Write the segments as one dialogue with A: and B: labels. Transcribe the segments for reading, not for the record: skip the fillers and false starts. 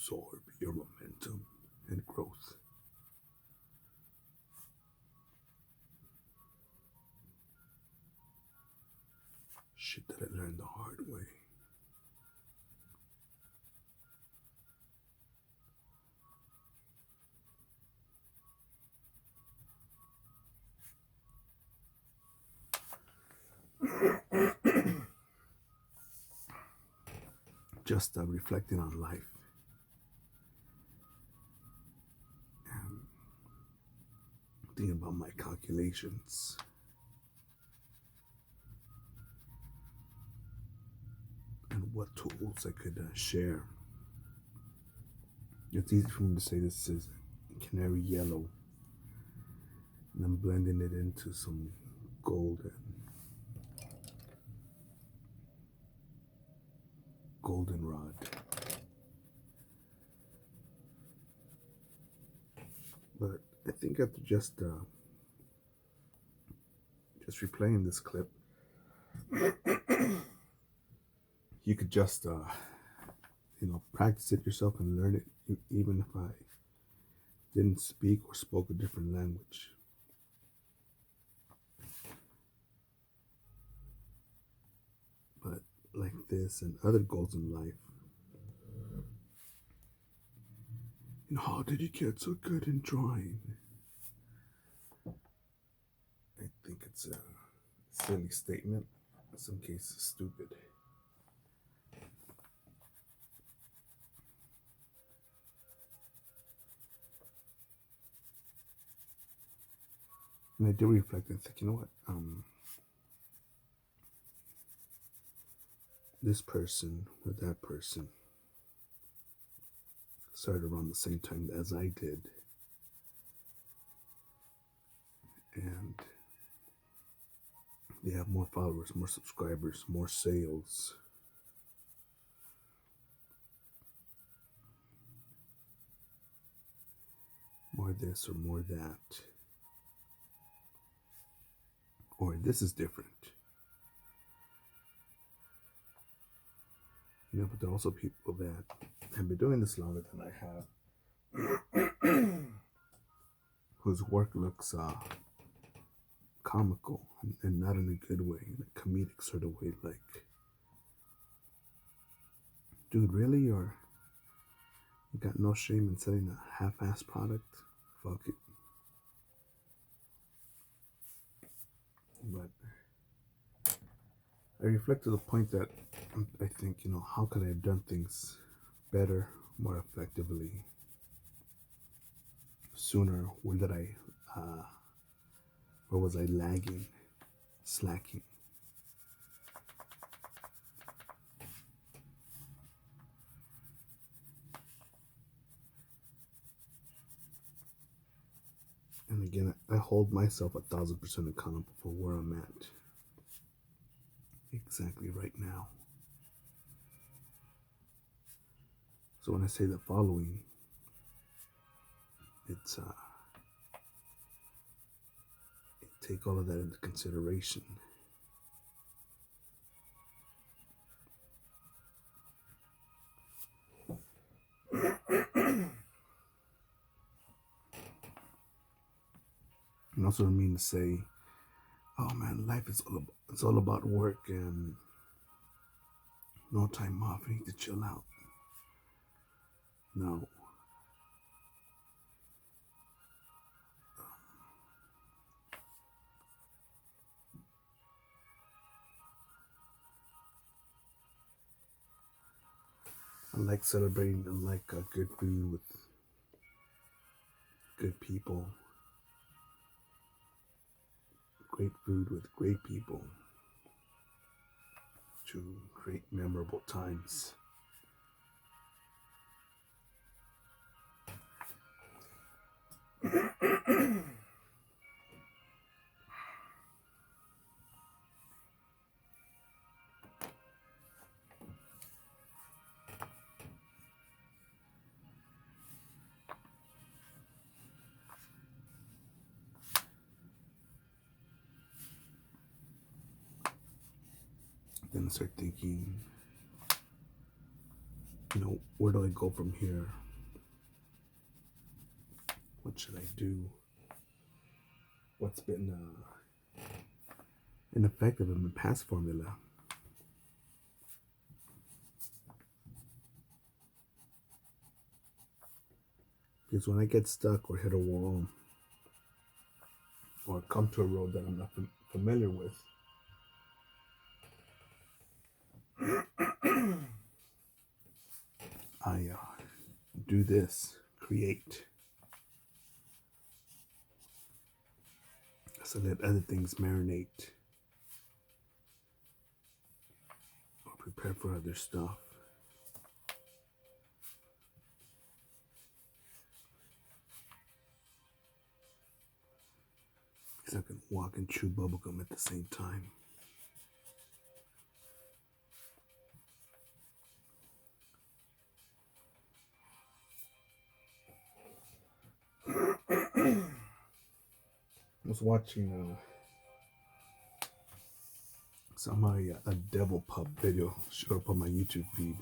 A: absorb your momentum and growth. Shit that I learned the hard way. Just reflecting on life and thinking about my calculations and what tools I could share. It's easy for me to say this is canary yellow, and I'm blending it into some goldenrod. But I think after just replaying this clip, you could just practice it yourself and learn it, even if I didn't speak or spoke a different language. But like this and other goals in life, how did you get so good in drawing? I think it's a silly statement, in some cases stupid. And I do reflect and think, you know what? This person or that person started around the same time as I did. And they have more followers, more subscribers, more sales. More this or more that. Or this is different. But there are also people that have been doing this longer than I have, whose work looks comical and not in a good way, in a comedic sort of way, like, dude, really? Or you got no shame in selling a half-assed product? Fuck it. But I reflect to the point that I think, how could I have done things better, more effectively, sooner? Where was I lagging, slacking? And again, I hold myself 1,000% accountable for where I'm at exactly right now. So when I say the following, it's take all of that into consideration. And also don't mean to say, oh man, life is all about work and no time off. I need to chill out. No. I like celebrating. I like good food with good people. Great food with great people to create memorable times. Then I start thinking, where do I go from here? What should I do? What's been ineffective in my past formula? Because when I get stuck or hit a wall or come to a road that I'm not familiar with, I do this, create. So let other things marinate or prepare for other stuff. Because I can walk and chew bubblegum at the same time. I was watching a devil pup video showed up on my YouTube feed,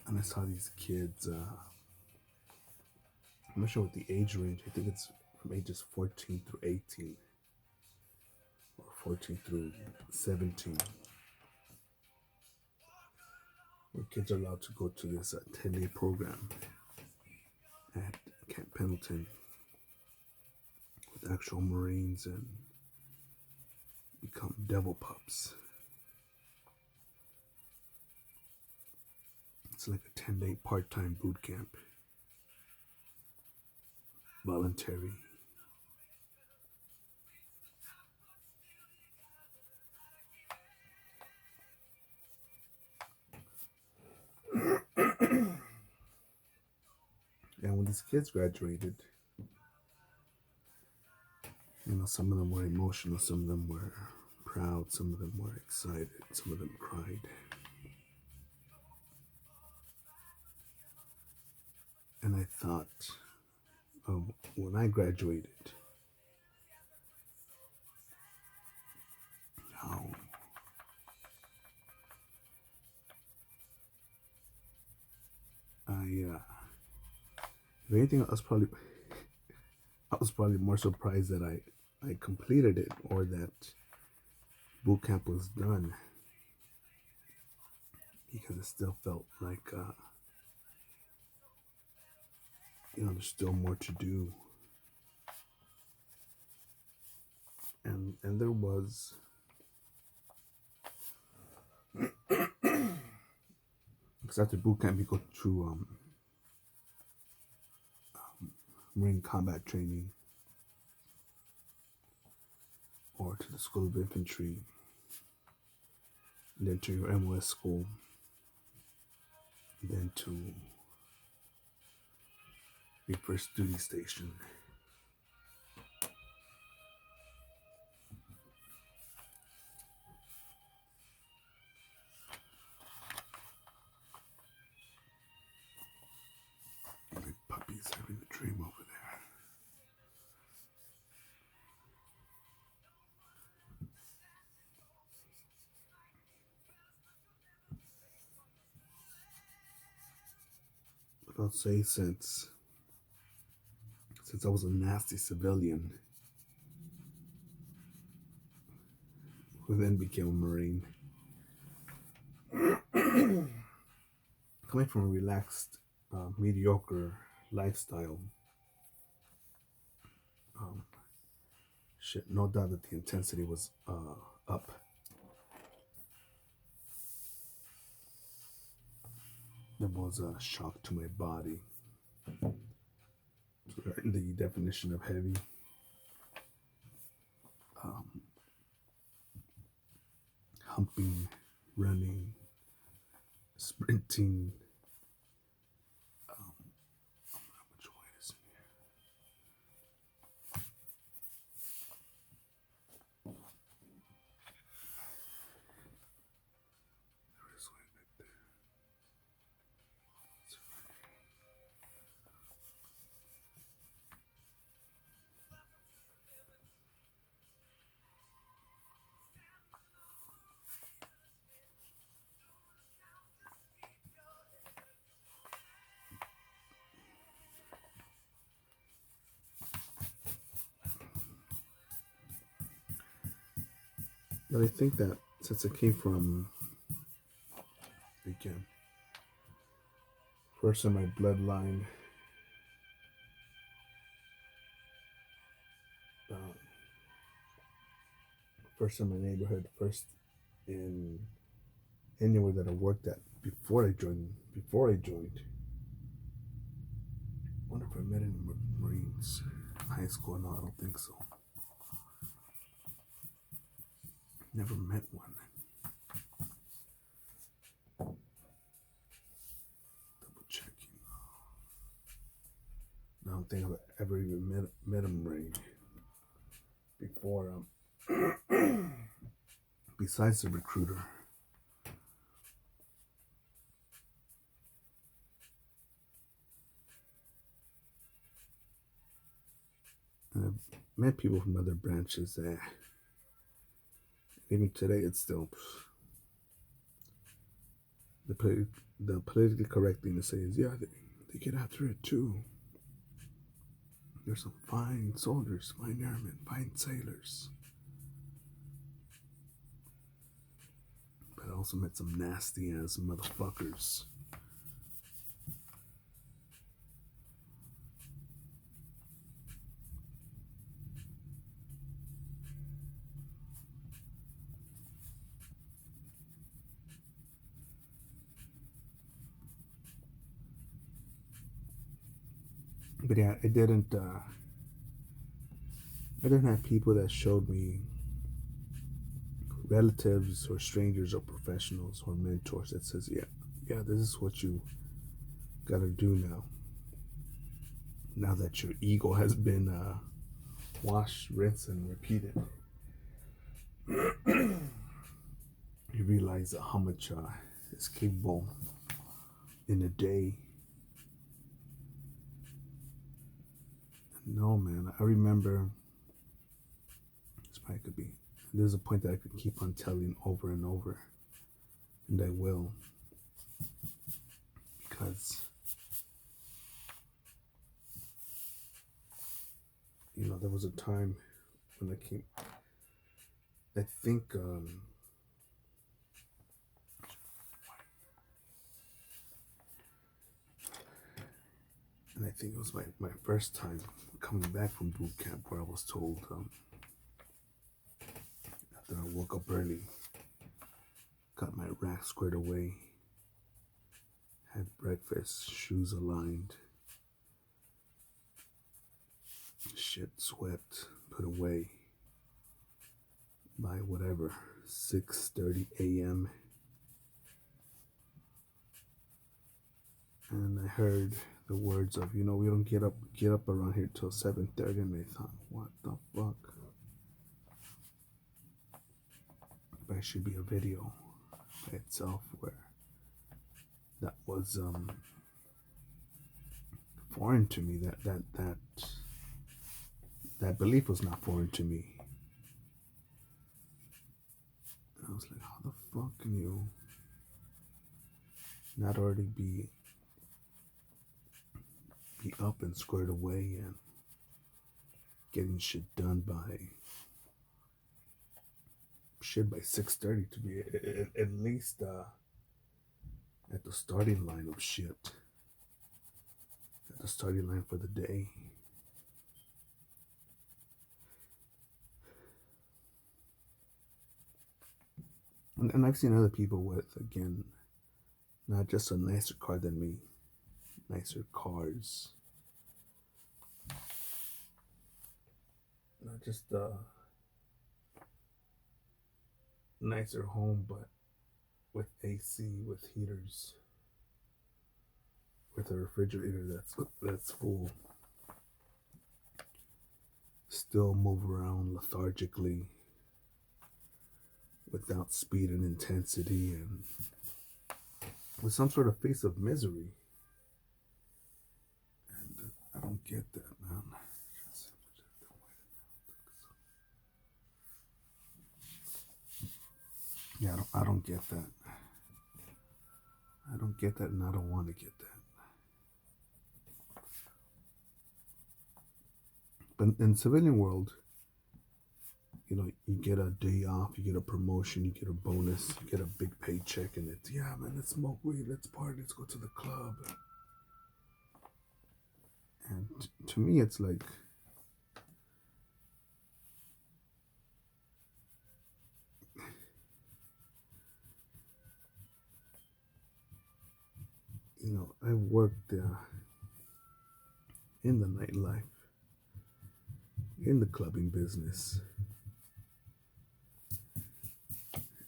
A: and I saw these kids. I'm not sure what the age range. I think it's from ages 14 through 18, or 14 through 17, where kids are allowed to go to this 10-day program at Camp Pendleton with actual Marines and become devil pups. It's like a 10-day part-time boot camp. Voluntary. And when these kids graduated, some of them were emotional, some of them were proud, some of them were excited, some of them cried. And I thought, when I graduated, how if anything, I was probably more surprised that I completed it or that boot camp was done, because it still felt like there's still more to do, and there was. Because after boot camp, you go through Marine combat training, or to the School of Infantry, and then to your MOS school, and then to your first duty station. My puppy's having a dream over there. But I'll say since I was a nasty civilian who then became a Marine, coming from a relaxed, mediocre lifestyle, no doubt that the intensity was up. There was a shock to my body. The definition of heavy. Humping, running, sprinting. How much weight is in here? There is weight right there. But I think that since it came from, again, first in my bloodline, uh, first in my neighborhood, first in anywhere that I worked at before I joined. I wonder if I met any Marines in high school. No, I don't think so. Never met one. Double checking. I don't think I've ever even met a Marine before. Besides the recruiter. And I've met people from other branches. Even today, it's still the politically correct thing to say is, yeah, they get after it too. There's some fine soldiers, fine airmen, fine sailors. But I also met some nasty ass motherfuckers. But yeah, I didn't have people that showed me, relatives or strangers or professionals or mentors, that says, yeah, this is what you gotta do now. Now that your ego has been washed, rinsed, and repeated, you realize how much is capable in a day. No, man, I remember, this probably could be, there's a point that I could keep on telling over and over, and I will, because there was a time when I came, I think and I think it was my first time coming back from boot camp, where I was told, after I woke up early, got my rack squared away, had breakfast, shoes aligned, shit swept, put away by whatever, 6:30 a.m. And I heard the words of, we don't get up around here till 7:30, and I thought, what the fuck? There should be a video by itself where that was foreign to me. That belief was not foreign to me. And I was like, how the fuck can you not already be up and squared away and getting shit done by 6:30 to be at least at the starting line of shit, at the starting line for the day. And I've seen other people with, again, not just a nicer car than me, nicer cars, not just a nicer home, but with AC, with heaters, with a refrigerator that's full, still move around lethargically, without speed and intensity, and with some sort of face of misery. And I don't get that, man. Yeah, I don't get that. I don't get that, and I don't want to get that. But in the civilian world, you get a day off, you get a promotion, you get a bonus, you get a big paycheck, and it's, yeah, man, let's smoke weed, let's party, let's go to the club. And to me, it's like, I worked in the nightlife, in the clubbing business,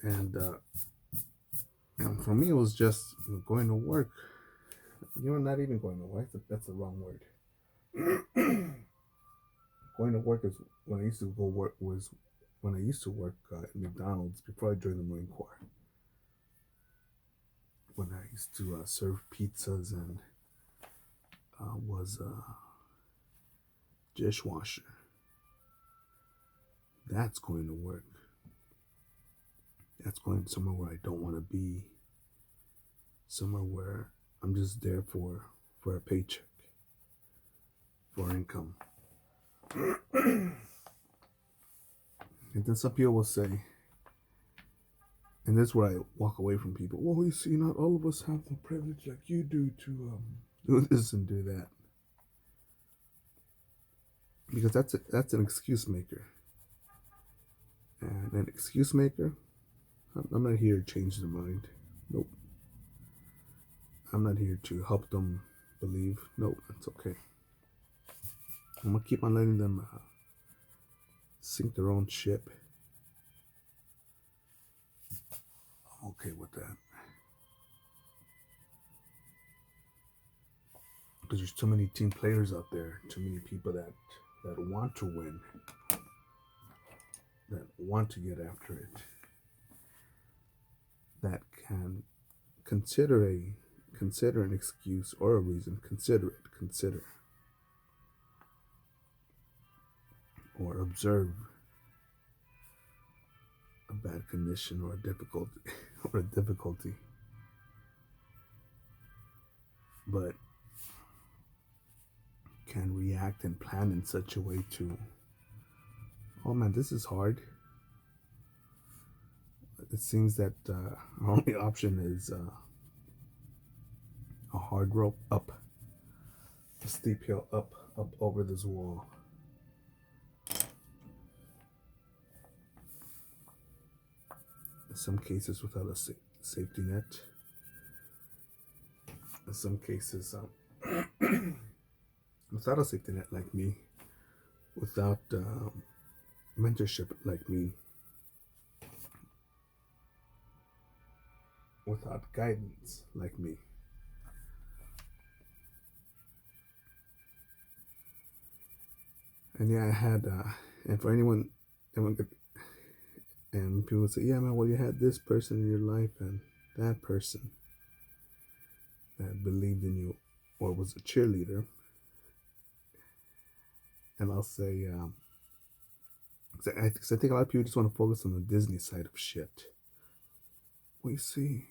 A: and for me, it was just going to work. Not even going to work. That's the wrong word. Going to work is when I used to go work was when I used to work at McDonald's before I joined the Marine Corps. When I used to serve pizzas and was a dishwasher. That's going to work. That's going somewhere where I don't want to be. Somewhere where I'm just there for a paycheck, for income. And then some people will say, and that's where I walk away from people. Well, you see, not all of us have the privilege like you do to do this and do that. Because that's an excuse maker. And an excuse maker, I'm not here to change their mind. Nope. I'm not here to help them believe. Nope, it's okay. I'm gonna keep on letting them sink their own ship. I'm okay with that. Because there's too many team players out there, too many people that want to win, that want to get after it, that can consider an excuse or a reason, consider or observe a bad condition or a difficulty but can react and plan in such a way to, oh man, this is hard. It seems that our only option is a hard rope up, a steep hill up over this wall. In some cases without a safety net. In some cases without a safety net like me, without mentorship like me, without guidance like me. And yeah, I had, and for anyone could, and people would say, yeah, man, well, you had this person in your life and that person that believed in you or was a cheerleader. And I'll say, I think a lot of people just want to focus on the Disney side of shit. Well, you see,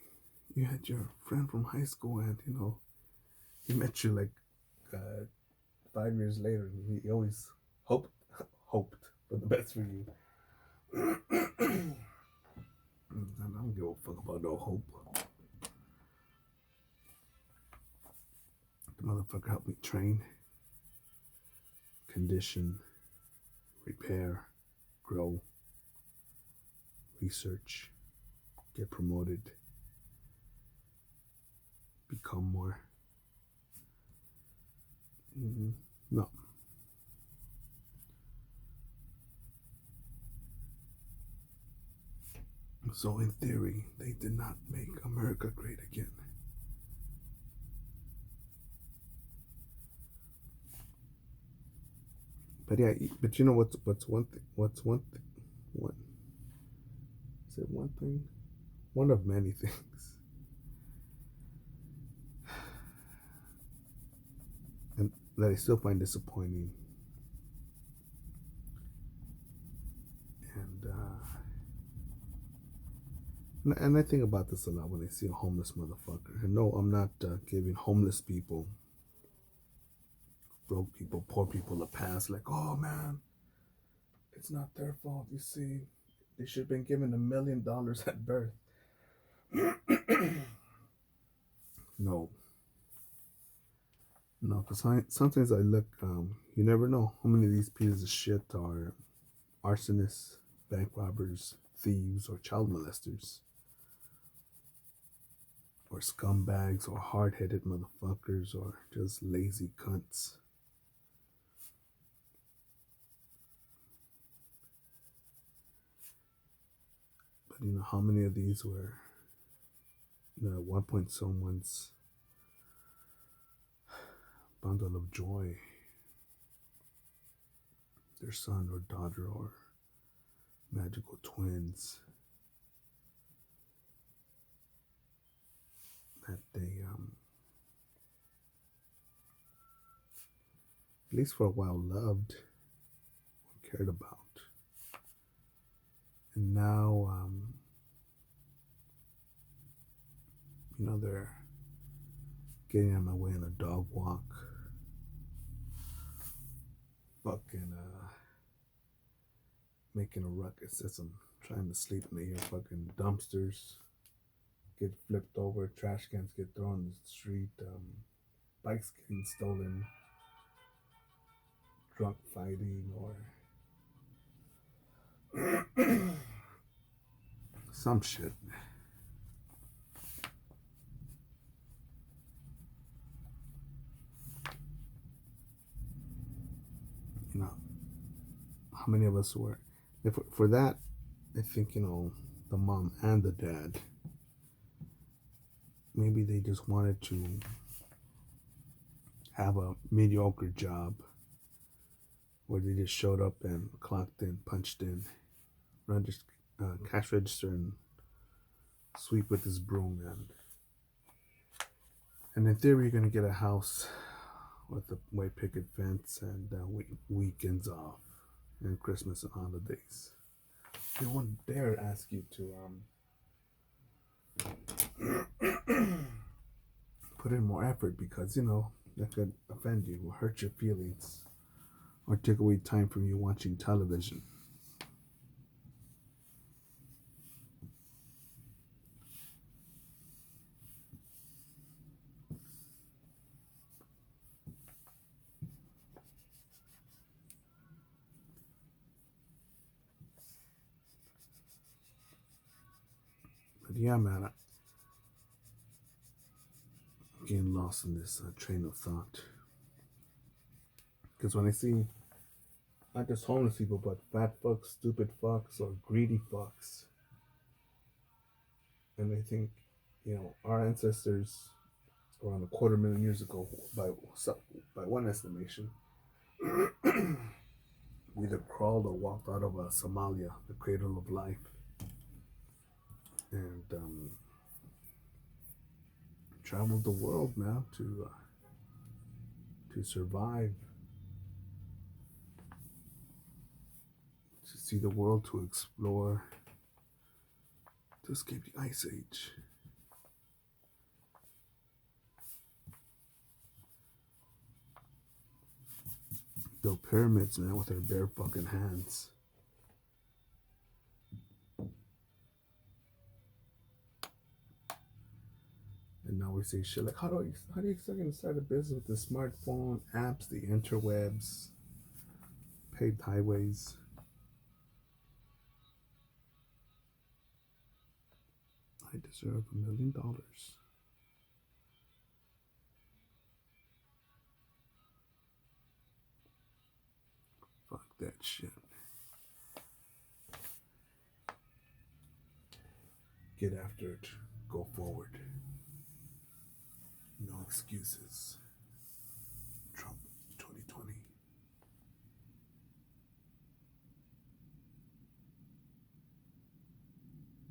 A: you had your friend from high school and, he met you like 5 years later, and he always hoped for the best for you. I don't give a fuck about no hope. The motherfucker helped me train, condition, repair, grow, research, get promoted, become more. No. So in theory, they did not make America great again. But yeah, but you know what's one thing? What is it? One thing? One of many things. And that I still find disappointing. And I think about this a lot when I see a homeless motherfucker. And no, I'm not giving homeless people, broke people, poor people a pass. Like, oh man, It's not their fault. You see, they should have been given $1 million at birth. No, no, because sometimes I look, you never know how many of these pieces of shit are arsonists, bank robbers, thieves, or child molesters, or scumbags, or hard headed motherfuckers, or just lazy cunts. But you know, how many of these were, at one point, someone's bundle of joy, their son or daughter or magical twins, that they, at least for a while, loved or cared about. And now, they're getting on my way on a dog walk, fucking, making a ruckus as I'm trying to sleep, and they hear fucking dumpsters get flipped over, trash cans get thrown in the street, bikes getting stolen, drunk fighting, or some shit. You know, how many of us were, for that, I think, the mom and the dad, maybe they just wanted to have a mediocre job where they just showed up and clocked in, punched in, cash register, and sweep with his broom. And in theory, you're going to get a house with a white picket fence and weekends off and Christmas and holidays. No one dare ask you to put in more effort, because that could offend you or hurt your feelings or take away time from you watching television. But yeah, man, I'm getting lost in this train of thought. Because when I see not just homeless people, but fat fucks, stupid fucks, or greedy fucks, and I think, our ancestors around 250,000 years ago, by one estimation, we either crawled or walked out of Somalia, the cradle of life, and traveled the world now to survive, to see the world, to explore, to escape the ice age. Built pyramids, man, with our bare fucking hands. And now we say shit like, how do you start a business with the smartphone, apps, the interwebs, paved highways? I deserve $1 million. Fuck that shit. Get after it. Go forward. No excuses. Trump 2020.